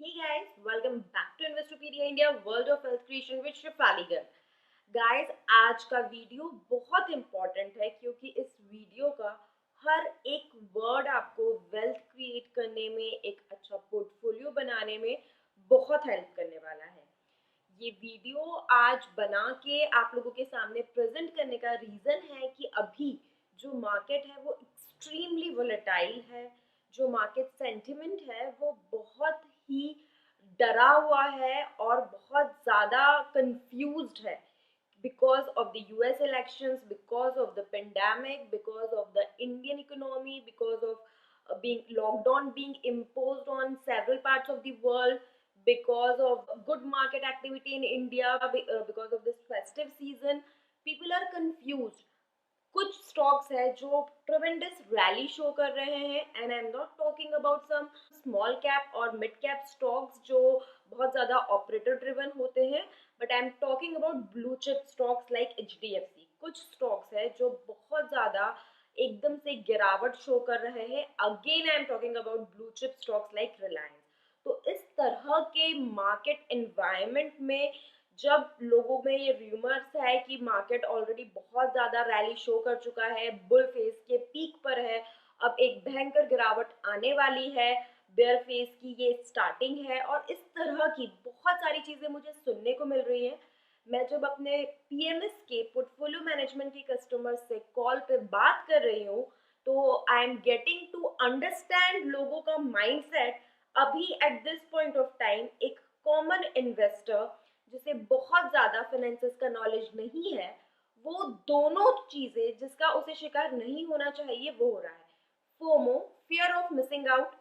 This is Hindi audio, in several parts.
Hey guys, welcome back to Investopedia India, World of Wealth Creation with Shefali Garg. Guys, आज का वीडियो बहुत इंपॉर्टेंट है क्योंकि इस वीडियो का हर एक वर्ड आपको वेल्थ क्रिएट करने में, एक अच्छा पोर्टफोलियो बनाने में बहुत हेल्प करने वाला है। ये वीडियो आज बना के आप लोगों के सामने प्रेजेंट करने का रीज़न है कि अभी जो मार्केट है वो एक्सट्रीमली वोलेटाइल है। जो मार्केट सेंटिमेंट है वो बहुत ही डरा हुआ है और बहुत ज़्यादा कंफ्यूज्ड है because of the US elections, because of the pandemic, because of the Indian economy, because of being lockdown being imposed on several parts of the world, because of good market activity in India, because of this festive season, people are confused. कुछ स्टॉक्स है जो ट्रेमेंडस रैली शो कर रहे हैं and I am not talking about some small cap और मिड कैप स्टॉक्स जो बहुत ज़्यादा ऑपरेटर ड्रिवन होते हैं, but I am talking about blue chip stocks like HDFC। कुछ स्टॉक्स है जो बहुत ज़्यादा एकदम से गिरावट शो कर रहे हैं। Again I am talking about blue chip stocks like Reliance. तो इस तरह के मार्केट एनवायरनमेंट में जब लोगों में ये रूमर्स है कि मार्केट ऑलरेडी बहुत ज़्यादा रैली शो कर चुका है, बुल फेस के पीक पर है, अब एक भयंकर गिरावट आने वाली है, बेयर फेस की ये स्टार्टिंग है और इस तरह की बहुत सारी चीज़ें मुझे सुनने को मिल रही हैं। मैं जब अपने PMS के पोर्टफोलियो मैनेजमेंट के कस्टमर से कॉल पे बात कर रही हूँ तो I am getting to understand लोगों का माइंडसेट। अभी at this point of time एक कॉमन इन्वेस्टर जिसे बहुत ज़्यादा फाइनेंसेस का नॉलेज नहीं है, वो दोनों चीज़ें जिसका उसे शिकार नहीं होना चाहिए वो हो रहा है। FOMO, fear of missing out,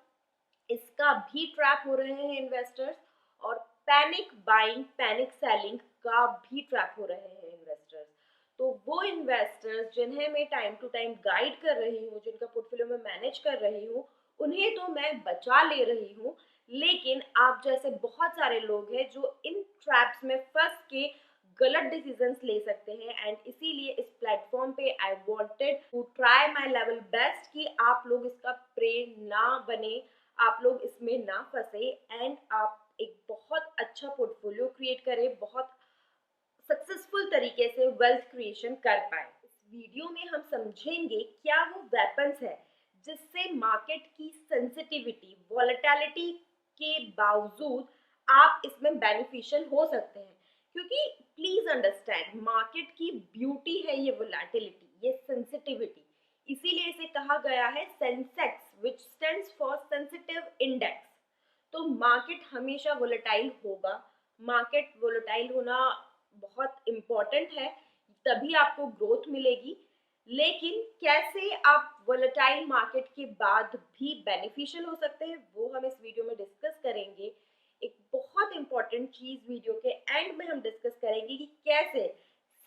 इसका भी ट्रैप हो रहे हैं इन्वेस्टर्स, और पैनिक बाइंग, पैनिक सेलिंग का भी ट्रैप हो रहे हैं इन्वेस्टर्स। तो वो इन्वेस्टर्स जिन्हें मैं टाइम टू टाइम गाइड कर रही हूँ, जिनका पोर्टफोलियो में मैनेज कर रही हूँ, उन्हें तो मैं बचा ले रही हूँ, लेकिन आप जैसे बहुत सारे लोग हैं जो इन ट्रैप्स में फंस के गलत डिसीजंस ले सकते हैं। एंड इसीलिए इस प्लेटफॉर्म पे I wanted to try my level best कि आप लोग इसका प्रे ना बने, आप लोग इसमें ना फंसे एंड आप एक बहुत अच्छा पोर्टफोलियो क्रिएट करें, बहुत सक्सेसफुल तरीके से वेल्थ क्रिएशन कर पाए। इस वीडियो में हम समझेंगे क्या वो वेपन्स है जिससे मार्केट की सेंसिटिविटी, वॉलेटिलिटी के बावजूद आप इसमें बेनिफिशियल हो सकते हैं। क्योंकि प्लीज अंडरस्टैंड, मार्केट की ब्यूटी है ये वॉलेटिलिटी, ये सेंसिटिविटी। इसीलिए इसे कहा गया है Sensex, which stands for sensitive index. तो मार्केट हमेशा वोलेटाइल होगा। मार्केट वोलेटाइल होना बहुत इम्पॉर्टेंट है, तभी आपको ग्रोथ मिलेगी। लेकिन कैसे आप वोलेटाइल मार्केट के बाद भी बेनिफिशियल हो सकते हैं वो हम इस वीडियो में डिस्कस करेंगे। एक बहुत इम्पॉर्टेंट चीज़ वीडियो के एंड में हम डिस्कस करेंगे कि कैसे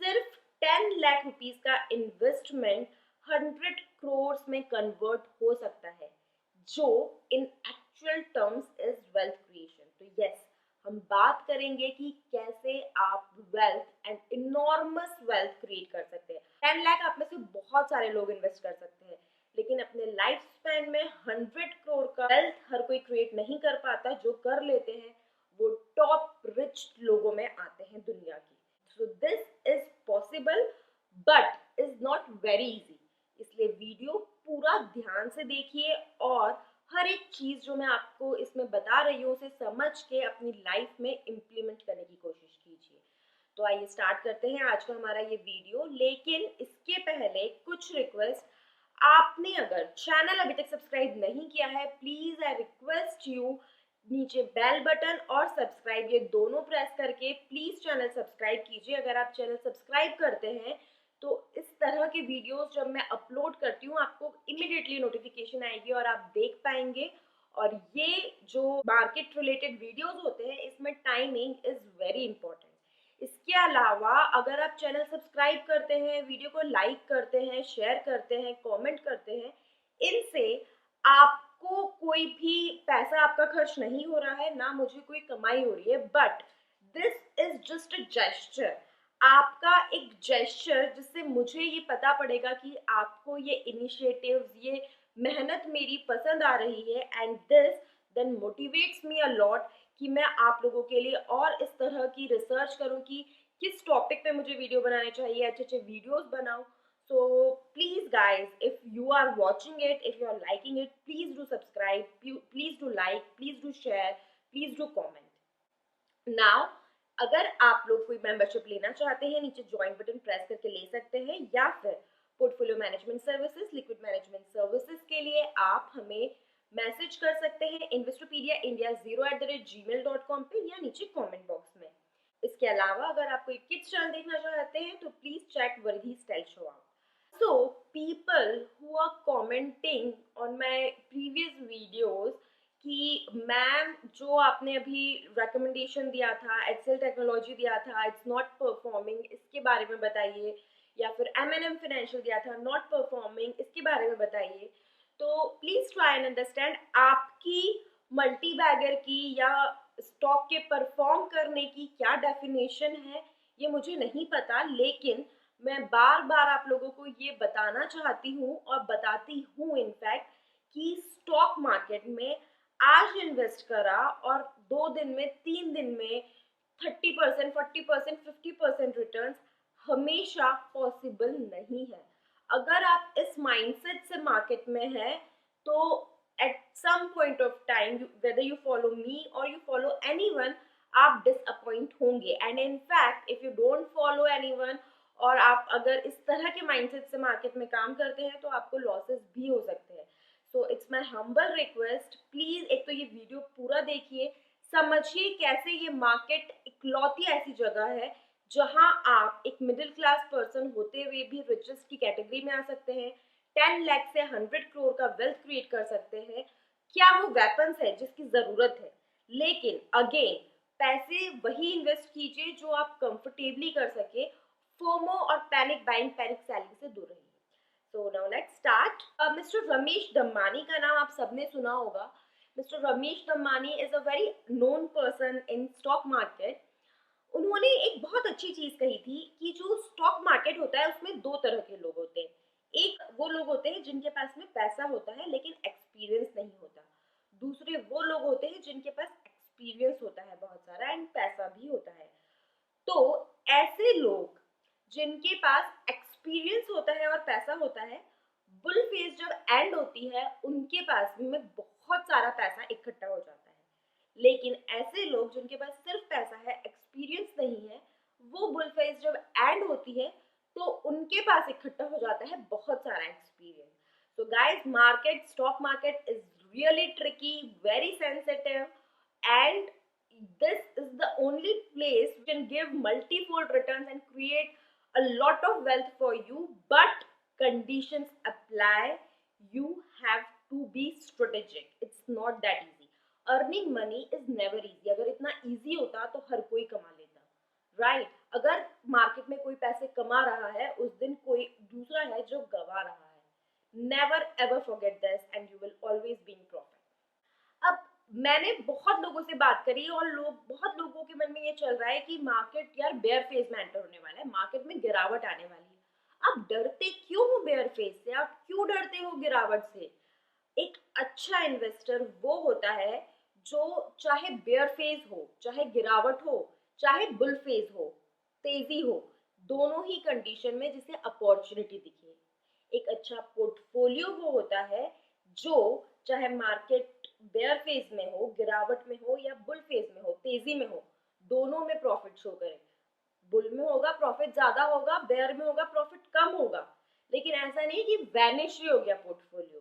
सिर्फ 10 लाख रुपीस का इन्वेस्टमेंट 100 करोड़ में कन्वर्ट हो सकता है, जो इन actual terms is wealth creation. तो यस, हम बात करेंगे कि कैसे आप wealth and enormous wealth create कर सकते हैं। 10 लाख आप में से बहुत सारे लोग इन्वेस्ट कर सकते हैं, लेकिन अपने लाइफ स्पैन में 100 करोड़ का वेल्थ हर कोई क्रिएट नहीं कर पाता। जो कर लेते हैं वो टॉप रिच लोगों में आते हैं दुनिया की। सो this is possible but is not very easy. इसलिए वीडियो पूरा ध्यान से देखिए और हर एक चीज़ जो मैं आपको इसमें बता रही हूँ उसे समझ के अपनी लाइफ में इम्प्लीमेंट करने की कोशिश कीजिए। तो आइए स्टार्ट करते हैं आज का हमारा ये वीडियो। लेकिन इसके पहले कुछ रिक्वेस्ट, आपने अगर चैनल अभी तक सब्सक्राइब नहीं किया है, प्लीज़ आई रिक्वेस्ट यू, नीचे बेल बटन और सब्सक्राइब ये दोनों प्रेस करके प्लीज़ चैनल सब्सक्राइब कीजिए। अगर आप चैनल सब्सक्राइब करते हैं तो इस तरह के वीडियोस जब मैं अपलोड करती हूँ आपको इमिडिएटली नोटिफिकेशन आएगी और आप देख पाएंगे। और ये जो मार्केट रिलेटेड वीडियोस होते हैं इसमें टाइमिंग इज़ वेरी इंपॉर्टेंट। इसके अलावा अगर आप चैनल सब्सक्राइब करते हैं, वीडियो को लाइक करते हैं, शेयर करते हैं, कमेंट करते हैं, इनसे आपको कोई भी पैसा आपका खर्च नहीं हो रहा है, ना मुझे कोई कमाई हो रही है, but this is just a gesture. आपका एक जेस्चर जिससे मुझे ये पता पड़ेगा कि आपको ये इनिशिएटिव्स, ये मेहनत मेरी पसंद आ रही है and this then motivates me a lot कि मैं आप लोगों के लिए और इस तरह की रिसर्च करूं कि किस टॉपिक पे मुझे वीडियो बनाने चाहिए, अच्छे अच्छे वीडियोस बनाऊं. So please guys, if you are watching it, if you are liking it, please do subscribe, please do like, please do share, please do comment. Now अगर आप लोग कोई मेंबरशिप लेना चाहते हैं, नीचे ज्वाइन बटन प्रेस करके ले सकते हैं, या फिर portfolio management services, liquid management services के लिए आप हमें मैसेज कर सकते हैं इन्वेस्टोपीडिया इंडिया 0@gmail.com पे या नीचे कमेंट बॉक्स में. इसके अलावा अगर आप कोई किड्स चैनल देखना चाहते हैं तो प्लीज चेक वर्धी style show out. So people who are commenting on my previous videos कि मैम जो आपने अभी रिकमेंडेशन दिया था, एक्सेल टेक्नोलॉजी दिया था, इट्स नॉट परफॉर्मिंग, इसके बारे में बताइए, या फिर M&M फाइनेंशियल दिया था, नॉट परफॉर्मिंग, इसके बारे में बताइए. तो प्लीज ट्राई एंड अंडरस्टैंड आपकी मल्टी बैगर की या स्टॉक के परफॉर्म करने की क्या डेफिनेशन है, ये मुझे नहीं पता, लेकिन मैं बार बार आप लोगों को ये बताना चाहती हूँ और बताती हूँ इनफैक्ट कि स्टॉक मार्केट में आज इन्वेस्ट करा और 2 दिन में 3 दिन में 30%, 40%, 50% रिटर्न हमेशा पॉसिबल नहीं है. अगर आप इस माइंडसेट से मार्केट में हैं तो at some point of time, whether you follow me or you follow anyone, आप डिसअपॉइंट होंगे. And in fact if you don't follow anyone और आप अगर इस तरह के माइंडसेट से मार्केट में काम करते हैं तो आपको लॉसेस भी हो सकते हैं. So it's my humble request, please एक तो ये वीडियो पूरा देखिए, समझिए कैसे ये मार्केट इकलौती ऐसी जगह है जहां आप एक मिडिल क्लास पर्सन होते हुए भी रिचेस्ट की कैटेगरी में आ सकते हैं, 10 लाख से 100 करोड़ का वेल्थ क्रिएट कर सकते हैं. क्या वो वेपन्स है जिसकी जरूरत है, लेकिन अगेन पैसे वही इन्वेस्ट कीजिए जो आप कंफर्टेबली कर सके. फोमो और पैनिक बाइंग, पैनिक सेलिंग से दूर रहिए. So now let's start. Mister Ramesh Damani का नाम आप सबने सुना होगा. Mister Ramesh Damani is a very known person in stock market. उन्होंने एक बहुत अच्छी चीज कही थी कि जो स्टॉक मार्केट होता है उसमें 2 तरह के लोग होते हैं. एक वो लोग होते हैं जिनके पास में पैसा होता है लेकिन एक्सपीरियंस नहीं होता. दूसरे वो लोग होते हैं जिनके पास एक्सपीरियंस होता है बहुत सारा एंड पैसा भी होता है. तो ऐसे लोग जिनके पास एक्सपीरियंस होता है और पैसा होता है, बुल फेज जब एंड होती है उनके पास में बहुत सारा पैसा इकट्ठा हो जाता है. लेकिन ऐसे लोग जिनके पास सिर्फ पैसा है, एक्सपीरियंस नहीं है, वो बुल फेज जब एंड होती है तो उनके पास इकट्ठा हो जाता है बहुत सारा एक्सपीरियंस. तो guys, market, stock market is really tricky, very sensitive, and this is the only place you can give multi-fold returns and create a lot of wealth for you, but conditions apply. You have to be strategic. It's not that easy. Earning money is never easy. अगर इतना easy होता तो हर कोई कमा लेता, right? अगर मार्केट में कोई पैसे कमा रहा है, उस दिन कोई दूसरा है जो गवा रहा है. Never ever forget this and you will always be in profit. अब मैंने बहुत लोगों से बात करी और बहुत लोगों के मन में ये चल रहा है कि मार्केट यार बेयर फेज में एंटर होने वाला है, मार्केट में गिरावट आने वाली है. आप डरते क्यों हो बेयर फेज से? आप क्यों डरते हो गिरावट से? एक अच्छा इन्वेस्टर वो होता है जो चाहे बेयर फेज हो, चाहे गिरावट हो, चाहे बुल फेज हो, तेजी हो, दोनों ही कंडीशन में जिसे अपॉर्चुनिटी दिखे. एक अच्छा पोर्टफोलियो वो होता है जो चाहे मार्केट बेयर फेज में हो, गिरावट में हो, या बुल फेज में हो, तेजी में हो, दोनों में प्रॉफिट शो करे. बुल में होगा प्रॉफिट ज्यादा होगा, बेयर में होगा प्रॉफिट कम होगा, लेकिन ऐसा नहीं कि वैनिश ही हो गया portfolio.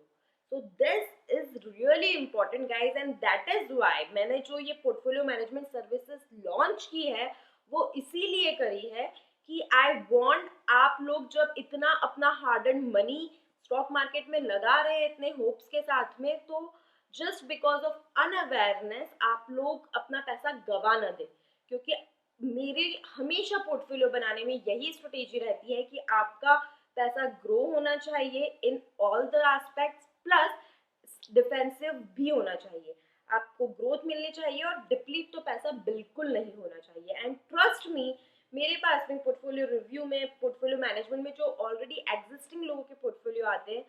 So this is really important guys, and that is why मैंने जो ये पोर्टफोलियो मैनेजमेंट सर्विसेज लॉन्च की है वो इसीलिए करी है कि आई वांट आप लोग जब इतना अपना hard and money stock market में लगा रहे हैं इतने होप्स के साथ में, तो जस्ट बिकॉज ऑफ अनअवेयरनेस आप लोग अपना पैसा गवा ना दें. क्योंकि मेरे हमेशा पोर्टफोलियो बनाने में यही स्ट्रेटेजी रहती है कि आपका पैसा ग्रो होना चाहिए in all the aspects, plus defensive भी होना चाहिए. आपको ग्रोथ मिलनी चाहिए और डिप्लीट तो पैसा बिल्कुल नहीं होना चाहिए. एंड ट्रस्ट मी, मेरे पास में पोर्टफोलियो रिव्यू में, पोर्टफोलियो मैनेजमेंट में जो ऑलरेडी एग्जिस्टिंग लोगों के पोर्टफोलियो आते हैं,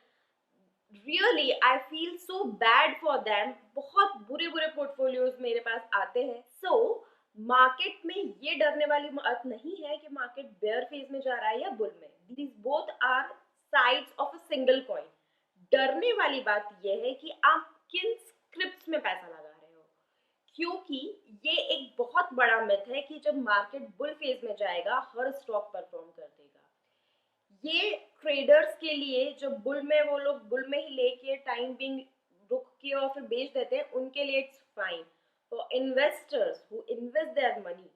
really I feel so bad for them. बहुत बुरे बुरे पोर्टफोलियोज मेरे पास आते हैं। सो मार्केट में ये डरने वाली बात नहीं है कि मार्केट बेयर फेज में जा रहा है या बुल में। These both are sides of a single coin. डरने वाली बात यह है कि आप किन स्क्रिप्ट्स में पैसा लगा रहे हो, क्योंकि ये एक बहुत बड़ा मिथ है कि जब मार्केट बुल फेज में जाएगा हर स्टॉक परफॉर्म कर देगा। ये ट्रेडर्स के लिए जो बुल में वो लोग बुल में ही लेके टाइम बिंग रुक के और फिर बेच देते हैं, उनके लिए it's fine. For investors who invest their money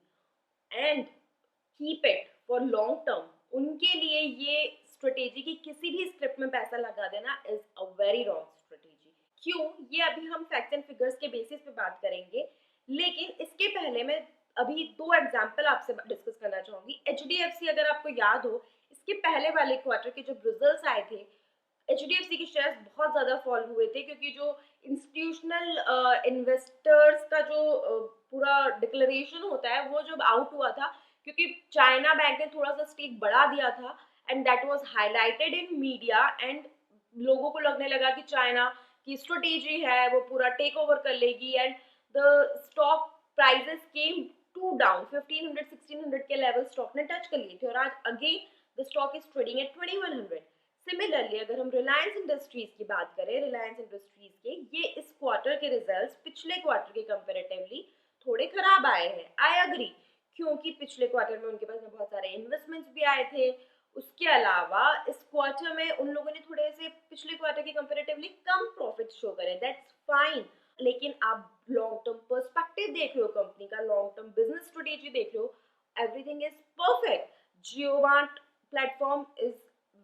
and keep it for long term, उनके लिए ये स्ट्रेटेजी की किसी भी स्क्रिप्ट में पैसा लगा देना is a very wrong strategy. क्यों, ये अभी हम फैक्ट्स एंड फिगर्स के बेसिस पे बात करेंगे, लेकिन इसके पहले मैं अभी दो एग्जाम्पल आपसे डिस्कस करना चाहूंगी। HDFC, अगर आपको याद हो, इसके पहले वाले क्वार्टर के जो रिजल्ट्स आए थे, HDFC के शेयर्स बहुत ज़्यादा फॉल हुए थे, क्योंकि जो इंस्टीट्यूशनल इन्वेस्टर्स का जो पूरा डिक्लेरेशन होता है वो जब आउट हुआ था, क्योंकि चाइना बैंक ने थोड़ा सा स्टेक बढ़ा दिया था and that was highlighted in media, and लोगों को लगने लगा कि चाइना की स्ट्रेटेजी है वो पूरा टेक ओवर कर लेगी, and the stock prices came to down 1500-1600 के लेवल स्टॉक ने टच कर लिए थे, और आज again the stock is trading at 2100। Similarly अगर हम रिलायंस इंडस्ट्रीज की बात करें, रिलायंस इंडस्ट्रीज के ये इस क्वार्टर के रिजल्ट्स पिछले क्वार्टर के कंपैरेटिवली थोड़े खराब आए हैं। आई अग्री, क्योंकि पिछले क्वार्टर में उनके पास में बहुत सारे इन्वेस्टमेंट्स भी आए थे। उसके अलावा इस क्वार्टर में उन लोगों ने थोड़े से पिछले क्वार्टर के कंपैरेटिवली कम प्रॉफिट शो करे, दैट्स फाइन। लेकिन आप लॉन्ग टर्म पर्सपेक्टिव देख रहे हो, कंपनी का लॉन्ग टर्म बिजनेस स्ट्रेटेजी देख रहे हो, everything is perfect. JioMart platform is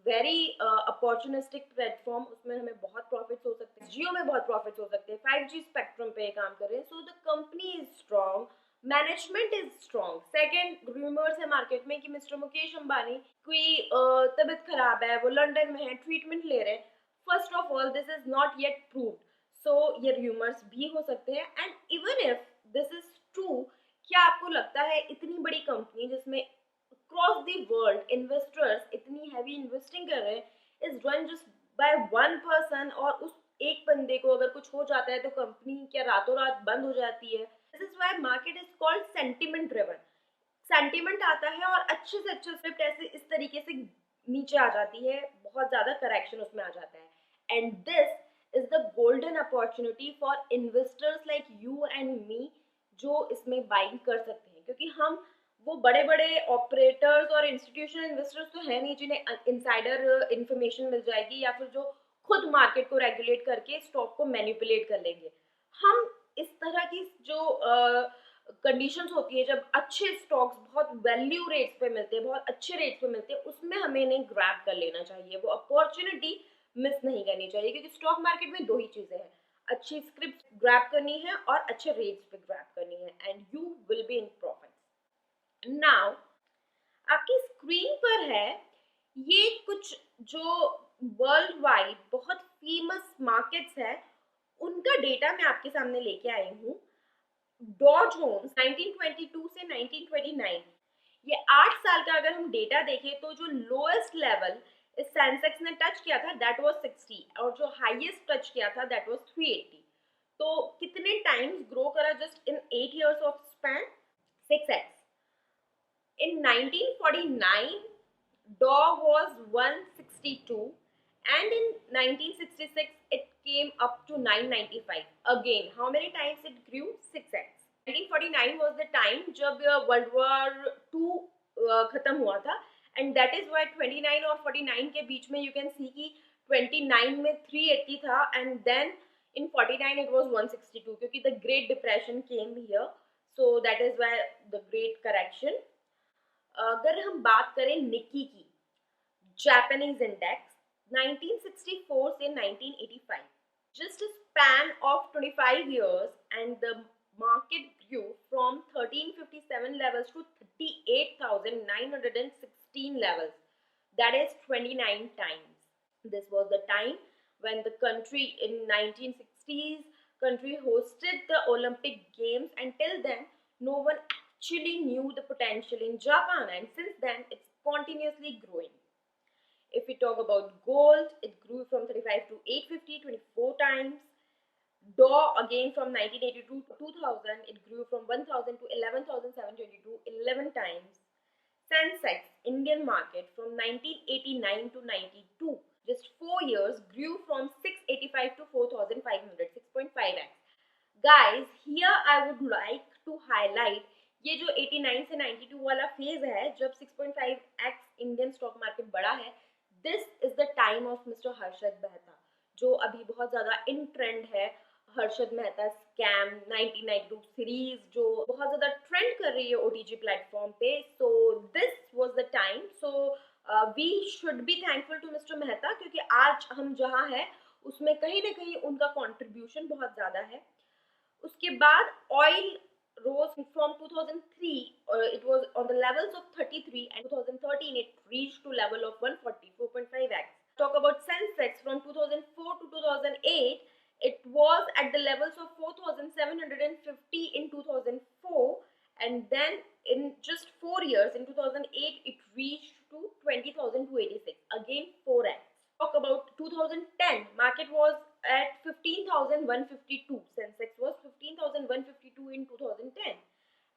very opportunistic platform, उसमें हमें बहुत प्रॉफिट्स हो सकते हैं, जियो में बहुत प्रॉफिट्स हो सकते हैं, 5G स्पेक्ट्रम पे काम कर रहे हैं। So the company is strong, management is strong. Second, rumours है मार्केट में कि मिस्टर मुकेश अंबानी कोई तबीयत खराब है, वो लंदन में है, ट्रीटमेंट ले रहे हैं। First of all this is not yet proved, so ये रूमर्स भी हो सकते हैं। And even if this is true, क्या आपको लगता है इतनी बड़ी कंपनी जिसमें across the world investors इतनी heavy investing कर रहे हैं is run just by one person, और उस एक बंदे को अगर कुछ हो जाता है तो कंपनी क्या रातों रात बंद हो जाती है? This is why market is called sentiment driven। Sentiment आता है और अच्छे से अच्छे स्क्रिप्ट ऐसे इस तरीके से नीचे आ जाती है, बहुत ज्यादा करेक्शन उसमें आ जाता है। And this is the golden opportunity for investors like you and me, जो इसमें बाइंग कर सकते हैं, क्योंकि हम वो बड़े बड़े ऑपरेटर्स और इंस्टीट्यूशनल इन्वेस्टर्स तो है नहीं जिन्हें इनसाइडर इंफॉर्मेशन मिल जाएगी, या फिर जो खुद मार्केट को रेगुलेट करके स्टॉक को मैनिपुलेट कर लेंगे। हम इस तरह की जो कंडीशंस होती है, जब अच्छे स्टॉक्स बहुत वैल्यू रेट्स पे मिलते हैं, बहुत अच्छे रेट्स पे मिलते हैं, उसमें हमें नहीं ग्रैब कर लेना चाहिए, वो अपॉर्चुनिटी मिस नहीं करनी चाहिए, क्योंकि स्टॉक मार्केट में दो ही चीजें हैं, अच्छी स्क्रिप्ट ग्रैब करनी है और अच्छे रेट्स पे ग्रैब करनी है, and you will be in profit. Now आपकी स्क्रीन पर है ये कुछ जो वर्ल्ड वाइड बहुत फेमस मार्केट्स है, उनका डेटा मैं आपके सामने लेके आई हूँ। डॉ जोन्स 1922 से 1929, ये 8 साल का अगर हम डेटा देखें तो जो लोएस्ट लेवल इस सेंसेक्स ने टच किया था दैट वाज 60, और जो हाईएस्ट टच किया था दैट वाज 380। तो कितने टाइम्स ग्रो करा just in 8 years of span? 6x। In 1949, Dow was 162, and in 1966 it came up to 995. Again, how many times it grew? 6x. 1949 was the time जब World War II खत्म हुआ था, and that is why 29 और 49 के बीच में you can see कि 29 में 380 था, and then in 49 it was 162, क्योंकि the Great Depression came here, so that is why the Great Correction। अगर हम बात करें निक्की की, जापानीज इंडेक्स 1964 से 1985, just a span of 25 years, and the market grew from 1357 levels to 38,916 levels, that is 29 times। This was the time when the country in 1960s country hosted the Olympic Games, and till then no one actually knew the potential in Japan, and since then it's continuously growing। If we talk about gold, it grew from 35 to 850, 24 times. Dow again from 1982 to 2000, it grew from 1000 to 11,722, 11 times. Sensex, Indian market, from 1989 to 92, just 4 years, grew from 685 to 4,500, 6.5x. Guys, here I would like to highlight ये जो 89 से 92 वाला फेज है जब 6.5x इंडियन स्टॉक मार्केट बढ़ा है, this is the time of mister Harshad Mehta, जो अभी बहुत ज्यादा इन ट्रेंड है. हर्षद मेहता स्कैम 1992 सीरीज जो बहुत ज्यादा ट्रेंड कर रही है ओटीजी प्लेटफॉर्म पे. So this was the time. So we should be thankful to mister Mehta, क्योंकि आज हम जहाँ है उसमें कहीं ना कहीं उनका कॉन्ट्रीब्यूशन बहुत ज्यादा है. उसके बाद oil rose from 2003, it was on the levels of 33, and 2013 it reached to level of 144.5x. Talk about Sensex from 2004 to 2008, it was at the levels of 4,750 in 2004, and then in just 4 years, in 2008 it reached to 20,286, again 4x. Talk about 2010, market was at 15,152. Sensex was 15,152 in 2010,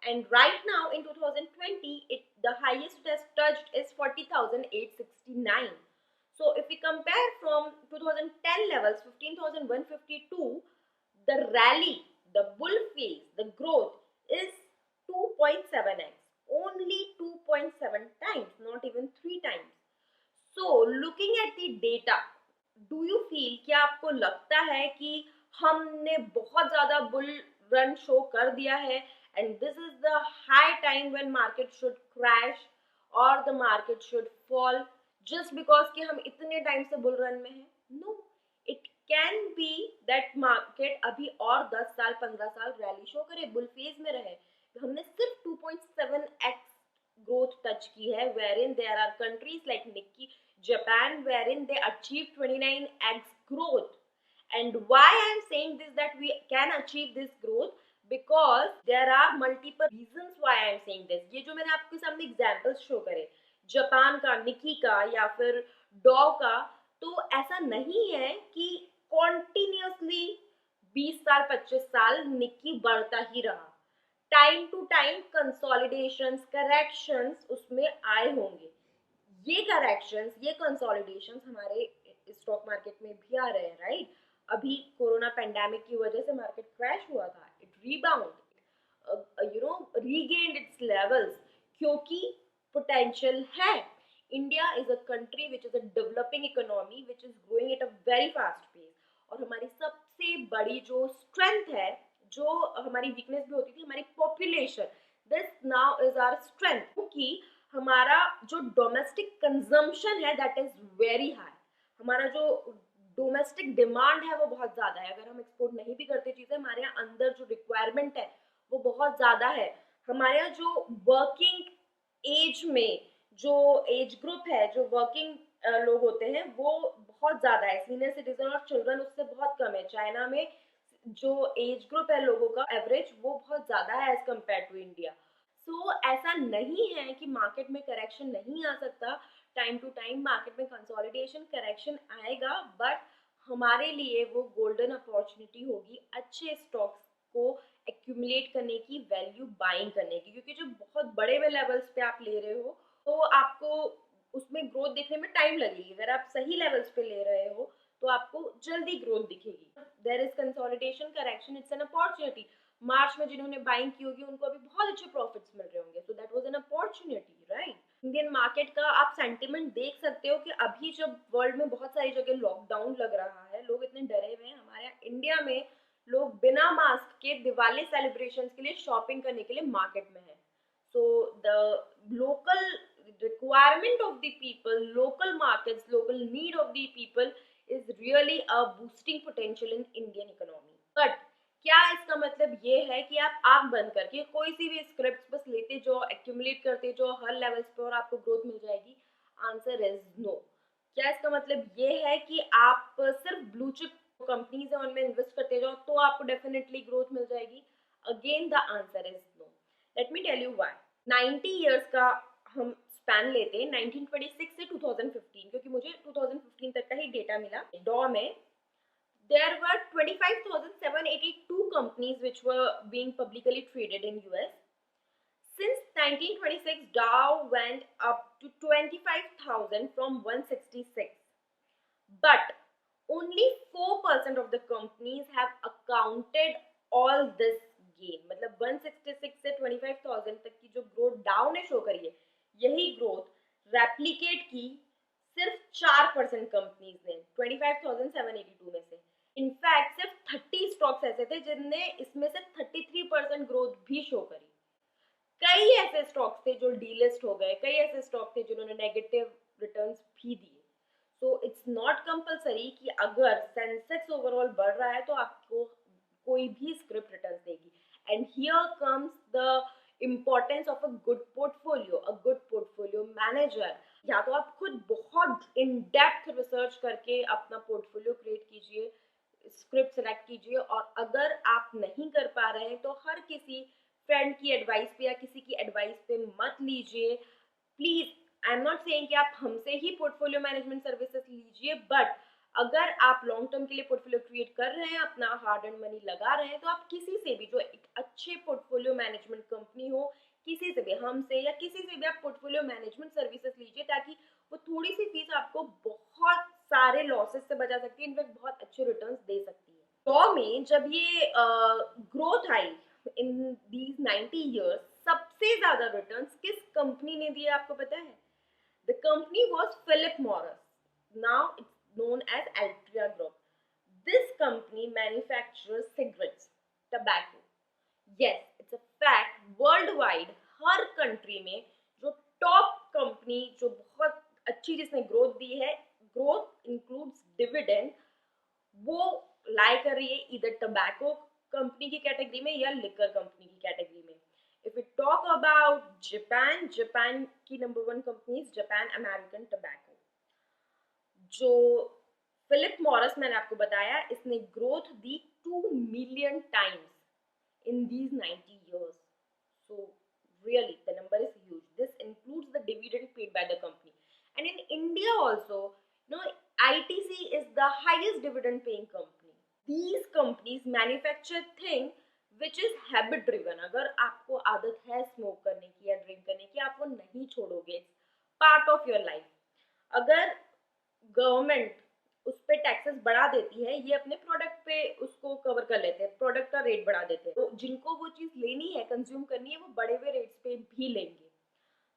and right now in 2020, the highest it has touched is 40,869. So if we compare from 2010 levels 15,152, the rally, the bull phase, the growth is 2.7x, only 2.7 times, not even 3 times. So looking at the data, do you feel, क्या आपको लगता है कि हमने बहुत ज्यादा बुल रन शो कर दिया है and this is the high time when market should crash और the market should fall just because कि हम इतने टाइम से बुल रन में हैं? No, it can be that market अभी और 10 साल 15 साल रैली शो करे, बुल फेज में रहे. हमने सिर्फ 2.7x growth touch की है, wherein there are countries like Nikkei, Japan, wherein they achieved 29x growth. And why I am saying this, that we can achieve this growth, because there are multiple reasons why I am saying this. ये जो मैंने आपके सामने examples show करे, जापान का, निकी का या फिर डॉ का, तो ऐसा नहीं है कि continuously 20 साल 25 साल निकी बढ़ता ही रहा. टाइम टू टाइम कंसोलिडेशंस, करेक्शंस उसमें आए होंगे. ये करेक्शंस, ये कंसोलिडेशंस हमारे स्टॉक मार्केट में भी आ रहे हैं, राइट? अभी कोरोना पेंडेमिक की वजह से मार्केट क्रैश हुआ था, it rebound, regained its levels, क्योंकि पोटेंशियल है. India is a country which is a developing economy which is growing at a very fast pace, और हमारी सबसे बड़ी जो स्ट्रेंथ है, जो हमारी वीकनेस भी होती थी, हमारी population, this now is our strength, क्योंकि हमारा जो डोमेस्टिक कंजम्पशन है दैट इज वेरी हाई. हमारा जो डोमेस्टिक डिमांड है वो बहुत ज़्यादा है. अगर हम एक्सपोर्ट नहीं भी करते चीज़ें, हमारे यहाँ अंदर जो रिक्वायरमेंट है वो बहुत ज़्यादा है. हमारे यहाँ जो वर्किंग एज में जो एज ग्रुप है, जो वर्किंग लोग होते हैं, वो बहुत ज़्यादा है. सीनियर सिटीजन और चिल्ड्रन उससे बहुत कम है. चाइना में जो एज ग्रुप है लोगों का एवरेज, वो बहुत ज़्यादा है एज कम्पेयर टू इंडिया. सो ऐसा नहीं है कि मार्केट में करेक्शन नहीं आ सकता. टाइम टू टाइम मार्केट में कंसोलिडेशन, करेक्शन आएगा, बट हमारे लिए वो गोल्डन अपॉर्चुनिटी होगी अच्छे स्टॉक्स को एक्यूमुलेट करने की, वैल्यू बाइंग करने की, क्योंकि जो बहुत बड़े बड़े लेवल्स पे आप ले रहे हो तो आपको उसमें ग्रोथ देखने में टाइम लगेगी. अगर आप सही लेवल्स पे ले रहे हो तो आपको जल्दी ग्रोथ दिखेगी. There is consolidation, correction, it's an opportunity. मार्च में जिन्होंने बाइंग की होगी उनको अभी बहुत अच्छे प्रॉफिट्स मिल रहे होंगे, so that was an opportunity, right? Indian market का आप सेंटिमेंट देख सकते हो कि अभी जब वर्ल्ड में बहुत सारी जगह लॉकडाउन लग रहा है, लोग इतने डरे हुए हैं, हमारे इंडिया में लोग बिना मास्क के दिवाली सेलिब्रेशन के लिए, शॉपिंग करने के लिए मार्केट में है. So the local requirement of the people, local markets, local need of the people is really a boosting potential in Indian economy. But क्या इसका मतलब ये है कि आप आंख बंद करके कोई सी भी स्क्रिप्ट बस लेते जो एक्यूमुलेट करते जो हर लेवल्स पे और आपको ग्रोथ मिल जाएगी? Answer is no. क्या इसका मतलब ये है कि आप सिर्फ ब्लू चिप कंपनीज है उनमें इन्वेस्ट करते जाओ तो आपको डेफिनेटली ग्रोथ मिल जाएगी? Again the answer is no. Let me tell you why. 90 years का हम स्पैन लेते हैं 1926 से 2015, क्योंकि मुझे 2015 तक का ही डेटा मिला डॉ में, there were 25,782 companies which were being publicly traded in US. Since 1926, Dow went up to 25,000 from 166. But only 4% of the companies have accounted all this gain. मतलब 166 से 25,000 तक की जो ग्रोथ डाउ ने शो करी है, यही ग्रोथ रेप्लिकेट की सिर्फ 4% कंपनीज ने 25,782 में से। इनफैक्ट सिर्फ 30 स्टॉक्स ऐसे थे जिनने इसमें से 33% ग्रोथ भी शो करी। कई ऐसे स्टॉक्स थे जो डीलिस्ट हो गए, कई ऐसे स्टॉक थे जिन्होंने नेगेटिव रिटर्न्स भी दिए। सो इट्स नॉट कंपलसरी कि अगर सेंसेक्स ओवरऑल बढ़ रहा है तो आपको कोई भी स्क्रिप्ट रिटर्न्स देगी। And here comes the importance of a good portfolio manager. या तो आप खुद बहुत इन डेप्थ रिसर्च करके अपना पोर्टफोलियो क्रिएट कीजिए, स्क्रिप्ट सेलेक्ट कीजिए, और अगर आप नहीं कर पा रहे हैं तो हर किसी फ्रेंड की एडवाइस पे या किसी की एडवाइस पे मत लीजिए। Please, I am not saying कि आप हमसे ही पोर्टफोलियो मैनेजमेंट सर्विसेज लीजिए, बट अगर आप लॉन्ग टर्म के लिए पोर्टफोलियो क्रिएट कर रहे हैं, अपना हार्ड एंड मनी लगा रहे हैं, तो आप किसी से भी, जो एक अच्छे पोर्टफोलियो मैनेजमेंट कंपनी हो, किसी से भी, हमसे या किसी से भी आप पोर्टफोलियो मैनेजमेंट सर्विसेज लीजिए, ताकि वो थोड़ी सी फीस आपको बहुत सारे लॉसेस से बचा सकती है, इनफैक्ट बहुत अच्छे रिटर्न्स दे सकती है। डॉ में जब ये growth I in these 90 years, सबसे ज्यादा रिटर्न्स किस कंपनी ने दिए आपको पता है? The company was Philip Morris, now it's known as Altria Group. This company manufactures cigarettes, tobacco. Yes, it's a fact. Worldwide, her country में जो टॉप कंपनी जो बहुत अच्छी जिसने ग्रोथ दी है, ग्रोथ इंक्लूड्स डिविडेंड, वो लाई कर रही है इधर टबैको कंपनी की कैटेगरी में या लिकर कंपनी की कैटेगरी में। If you talk about Japan, Japan की number 1 company Japan American tobacco. जो फिलिप मॉरिस मैंने आपको बताया, इसने ग्रोथ दी 2 million times in these 90 years. So really the number is huge. This includes the dividend paid by the company. And in India also, ITC is the highest dividend paying company. These companies manufacture thing which is habit driven. अगर आपको आदत है स्मोक करने की या ड्रिंक करने की, आप वो नहीं छोड़ोगे, पार्ट ऑफ योर लाइफ। अगर गवर्नमेंट उस पर टैक्सेस बढ़ा देती है, ये अपने प्रोडक्ट पे उसको कवर कर लेते हैं, प्रोडक्ट का रेट बढ़ा देते हैं, तो जिनको वो चीज़ लेनी है, कंज्यूम करनी है, वो बढ़े हुए रेट्स पे भी लेंगे।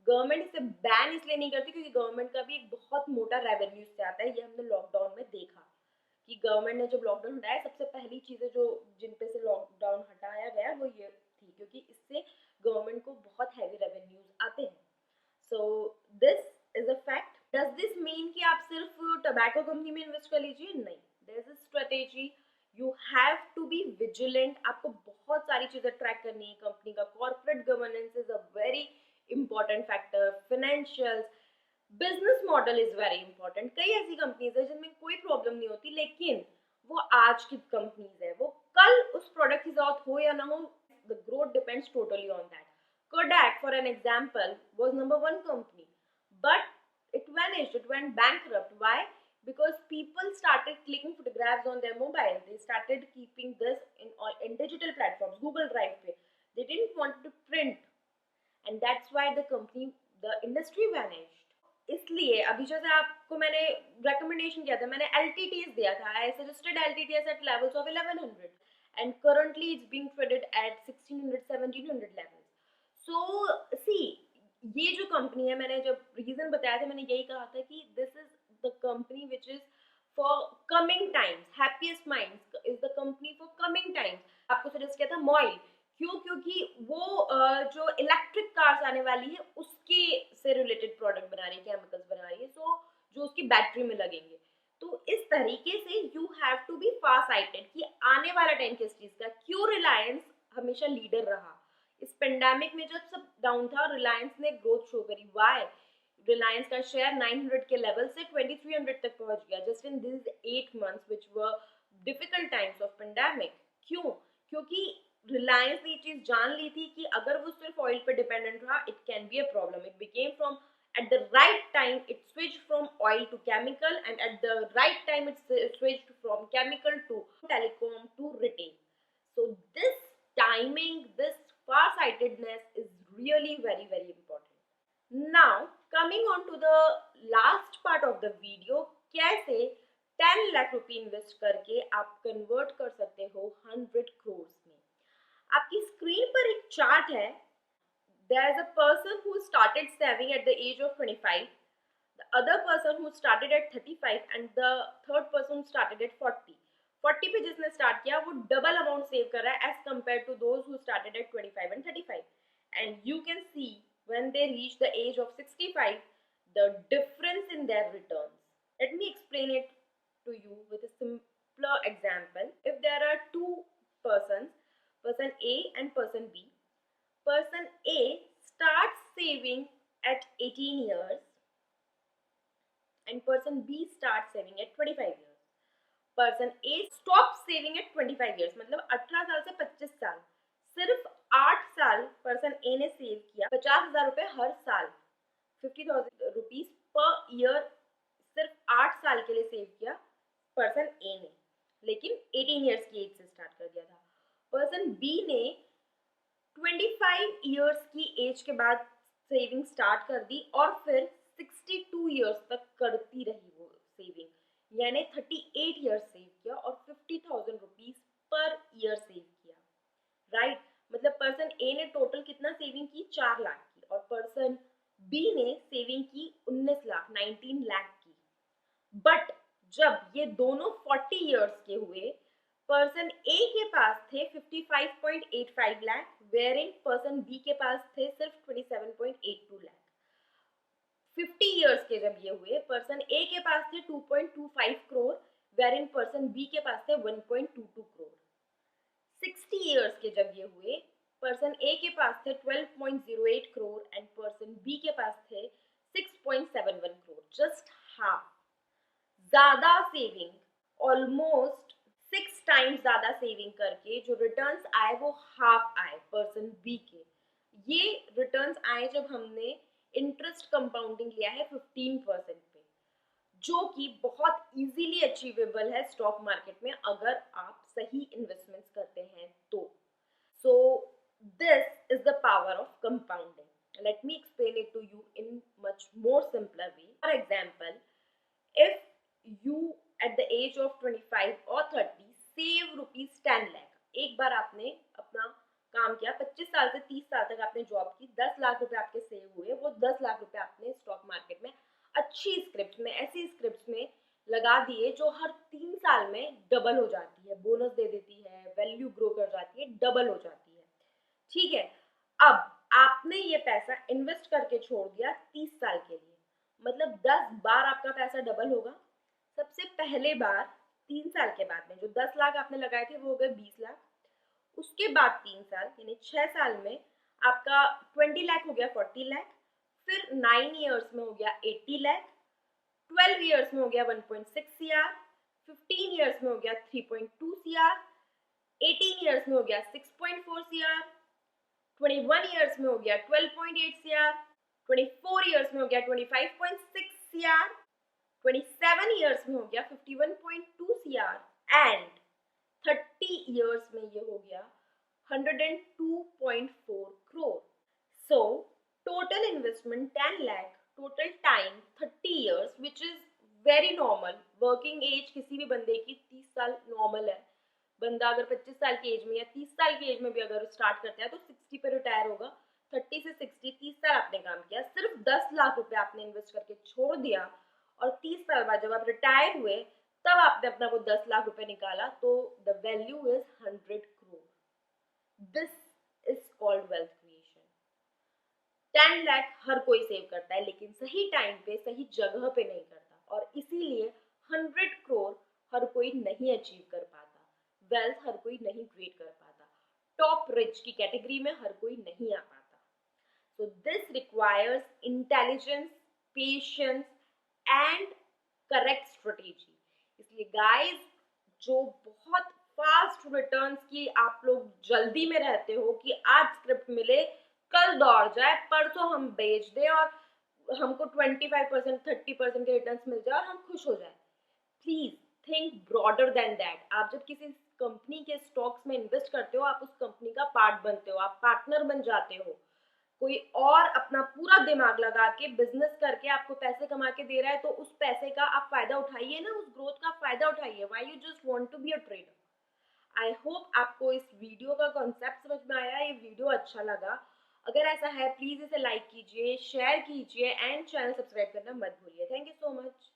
गवर्नमेंट इसे बैन इसलिए नहीं करती क्योंकि गवर्नमेंट का भी एक बहुत मोटा रेवेन्यू इससे आता है। ये हमने लॉकडाउन में देखा कि गवर्नमेंट ने जब लॉकडाउन हटाया, सबसे पहली चीज़ें जो जिन पे से लॉकडाउन हटाया गया वो ये थी, क्योंकि इससे गवर्नमेंट को बहुत हैवी रेवेन्यूज आते हैं। सो this is a fact. Does this mean कि आप सिर्फ टबैको कंपनी में इन्वेस्ट कर लीजिए? नहीं, there is a strategy. You have to be vigilant. आपको बहुत सारी चीज़ें ट्रैक करनी है। कंपनी का corporate governance is a very important factor, financials, business model is very important. कई ऐसी कंपनीज है जिनमें कोई प्रॉब्लम नहीं होती, लेकिन वो आज की कंपनीज है, वो कल उस प्रोडक्ट की जरूरत हो या ना हो, the growth depends totally on that. Kodak, for an example, was number 1 company, but it vanished, it went bankrupt. Why? Because people started clicking photographs on their mobile. They started keeping this in digital platforms, Google Drive पे. They didn't want to print, and that's why the industry vanished. इसलिए अभी जैसे आपको मैंने recommendation किया था, मैंने LTTs दिया था. I suggested LTTs at levels of 1100, and currently it's being traded at 1600-1700 levels. So see, ये जो कंपनी है, मैंने जब रीजन बताया था, मैंने यही कहा था कि this is the company which is for coming times. Happiest minds is the company for coming times. आपको सजेस्ट किया था मॉइल, क्यों? क्योंकि वो जो इलेक्ट्रिक कार्स आने वाली है उसके से रिलेटेड प्रोडक्ट बना रही है, केमिकल्स बना रही है, सो जो उसकी बैटरी में लगेंगे। तो इस तरीके से you have to be far sighted कि आने वाला टाइम किस चीज का। क्यों रिलायंस हमेशा लीडर रहा? इस पेंडेमिक में जब सब डाउन था, रिलायंस ने ग्रोथ शो करी। वाई? रिलायंस का शेयर 900 के लेवल से 2300 तक पहुंच गया just in this 8 months which were difficult times of pandemic. क्यों? क्योंकि रिलायंस ने ये चीज जान ली थी कि अगर वो सिर्फ ऑयल पे डिपेंडेंट रहा, it can be a problem. It became from At the right time, it switched from oil to chemical, and at the right time, it switched from chemical to telecom to retail. So this timing, this far-sightedness is really very, very important. Now, coming on to the last part of the video, कैसे 10 लाख रुपए इन्वेस्ट करके आप कन्वर्ट कर सकते हो 100 crores में। आपकी स्क्रीन पर एक चार्ट है। There is a person who started saving at the age of 25, the other person who started at 35, and the third person who started at 40. 40 पे जिसने स्टार्ट किया वो डबल अमाउंट सेव कर रहा है as compared to those who started at 25 and 35. And you can see when they reach the age of 65, the difference in their returns. Let me explain it to you with a simpler example. If there are two persons, person A and person B, person A starts saving at 18 years and person B starts saving at 25 years. Person A stops saving at 25 years, मतलब 18 साल से 25 साल, सिर्फ 8 साल पर्सन ए ने सेव किया, 50,000 रुपए हर साल, 50,000 रुपीज पर ईयर सिर्फ 8 साल के लिए सेव किया पर्सन ए ने, लेकिन 18 इयर्स की एज से स्टार्ट कर दिया था। पर्सन बी ने 25 इयर्स की एज के बाद सेविंग स्टार्ट कर दी और फिर 62 इयर्स तक करती रही वो सेविंग, यानी 38 इयर्स सेव किया और 50,000 रुपीज पर ईयर सेव किया, राइट। मतलब पर्सन ए ने टोटल कितना सेविंग की, 4 लाख की, और पर्सन बी ने सेविंग की 19 लाख, 19 लाख की। बट जब ये दोनों 40 इयर्स के हुए, पर्सन ए के पास थे 55.85 लाख, वेयरिंग पर्सन बी के पास थे सिर्फ 27.82 लाख। 50 इयर्स के जब ये हुए, पर्सन ए के पास थे 2.25 करोड़, वेयरिंग पर्सन बी के पास थे 1.22 करोड़। 60 इयर्स के जब ये हुए, पर्सन ए के पास थे 12.08 करोड़ एंड पर्सन बी के पास थे 6.71 करोड़, जस्ट हाफ। ज्यादा सेविंग, ऑलमोस्ट 6 टाइम्स ज्यादा सेविंग करके जो रिटर्न्स आए वो हाफ आए पर्सन बी के। ये रिटर्न्स आए जब हमने इंटरेस्ट कंपाउंडिंग लिया है 15% पे, जो कि बहुत इजीली अचीवेबल है स्टॉक मार्केट में अगर आप सही इन्वेस्टमेंट्स करते हैं तो। So this is the power of compounding. Let me explain it to you in much more simpler way. For example, if you at the age of 25 or 30 save rupees 10 lakh, एक बार आपने अपना काम किया, 25 साल से 30 साल तक आपने जॉब की, 10 लाख रुपए आपके सेव हुए, वो 10 लाख रुपए आपने स्टॉक मार्केट में अच्छी स्क्रिप्ट में, ऐसी स्क्रिप्ट में लगा दिए जो हर 3 साल में डबल हो जाती है, बोनस दे देती है, वैल्यू ग्रो कर जाती है, डबल हो जाती है, ठीक है। अब आपने ये पैसा इन्वेस्ट करके छोड़ दिया 30 साल के लिए, मतलब 10 बार आपका पैसा डबल होगा। सबसे पहले बार 3 साल के बाद में जो 10 लाख आपने लगाए थे वो हो गए 20 लाख, उसके बाद 3 साल यानी 6 साल में आपका 20 लाख हो गया 40 लाख, फिर 9 इयर्स में हो गया 80 लाख, 12 इयर्स में हो गया 1.6 CR, 15 इयर्स में हो गया 3.2 CR, 18 इयर्स में हो गया 6.4 CR, 21 इयर्स में हो गया 12.8 CR, 24 इयर्स में हो गया 25.6 CR, 27 इयर्स में हो गया 51.2 CR एंड 30 इयर्स में ये हो गया 102.4 crore. So total investment 10 lakh, total time 30 years which is very normal. Working age किसी भी बंदे की 30 साल नॉर्मल है। बंदा अगर 25 साल की एज में या 30 साल की एज में भी अगर स्टार्ट करता है तो 60 पे रिटायर होगा। 30 से 60 30 साल आपने काम किया, सिर्फ 10 लाख रुपए आपने इन्वेस्ट करके छोड़ दिया और 30 साल बाद जब आप रिटायर हुए तब आपने अपना वो 10 लाख रुपए निकाला, तो the value is 100 crore. This is called wealth creation. 10 lakh हर कोई सेव करता है लेकिन सही टाइम पे सही जगह पे नहीं करता, और इसीलिए 100 करोड़ हर कोई नहीं अचीव कर पाता, वेल्थ हर कोई नहीं क्रिएट कर पाता, टॉप रिच की कैटेगरी में हर कोई नहीं आ पाता। So this requires intelligence, patience and correct strategy. इसलिए गाइस, जो बहुत फास्ट रिटर्न्स की आप लोग जल्दी में रहते हो कि आज स्क्रिप्ट मिले, कल दौड़ जाए, परसों हम बेच दें और हमको 25% 30% के रिटर्न्स मिल जाए और हम खुश हो जाए। Please think broader then that. आप जब किसी कंपनी के स्टॉक्स में इन्वेस्ट करते हो, आप उस कंपनी का पार्ट बनते हो, आप पार्टनर बन जाते हो। कोई और अपना पूरा दिमाग लगा के बिजनेस करके आपको पैसे कमा के दे रहा है, तो उस पैसे का आप फायदा उठाइए ना, उस ग्रोथ का फायदा उठाइए। Why you just want to be a trader. I hope आपको इस वीडियो का कॉन्सेप्ट समझ में आया, ये वीडियो अच्छा लगा। अगर ऐसा है प्लीज इसे लाइक कीजिए, शेयर कीजिए एंड चैनल सब्सक्राइब करना मत भूलिए। Thank you so much.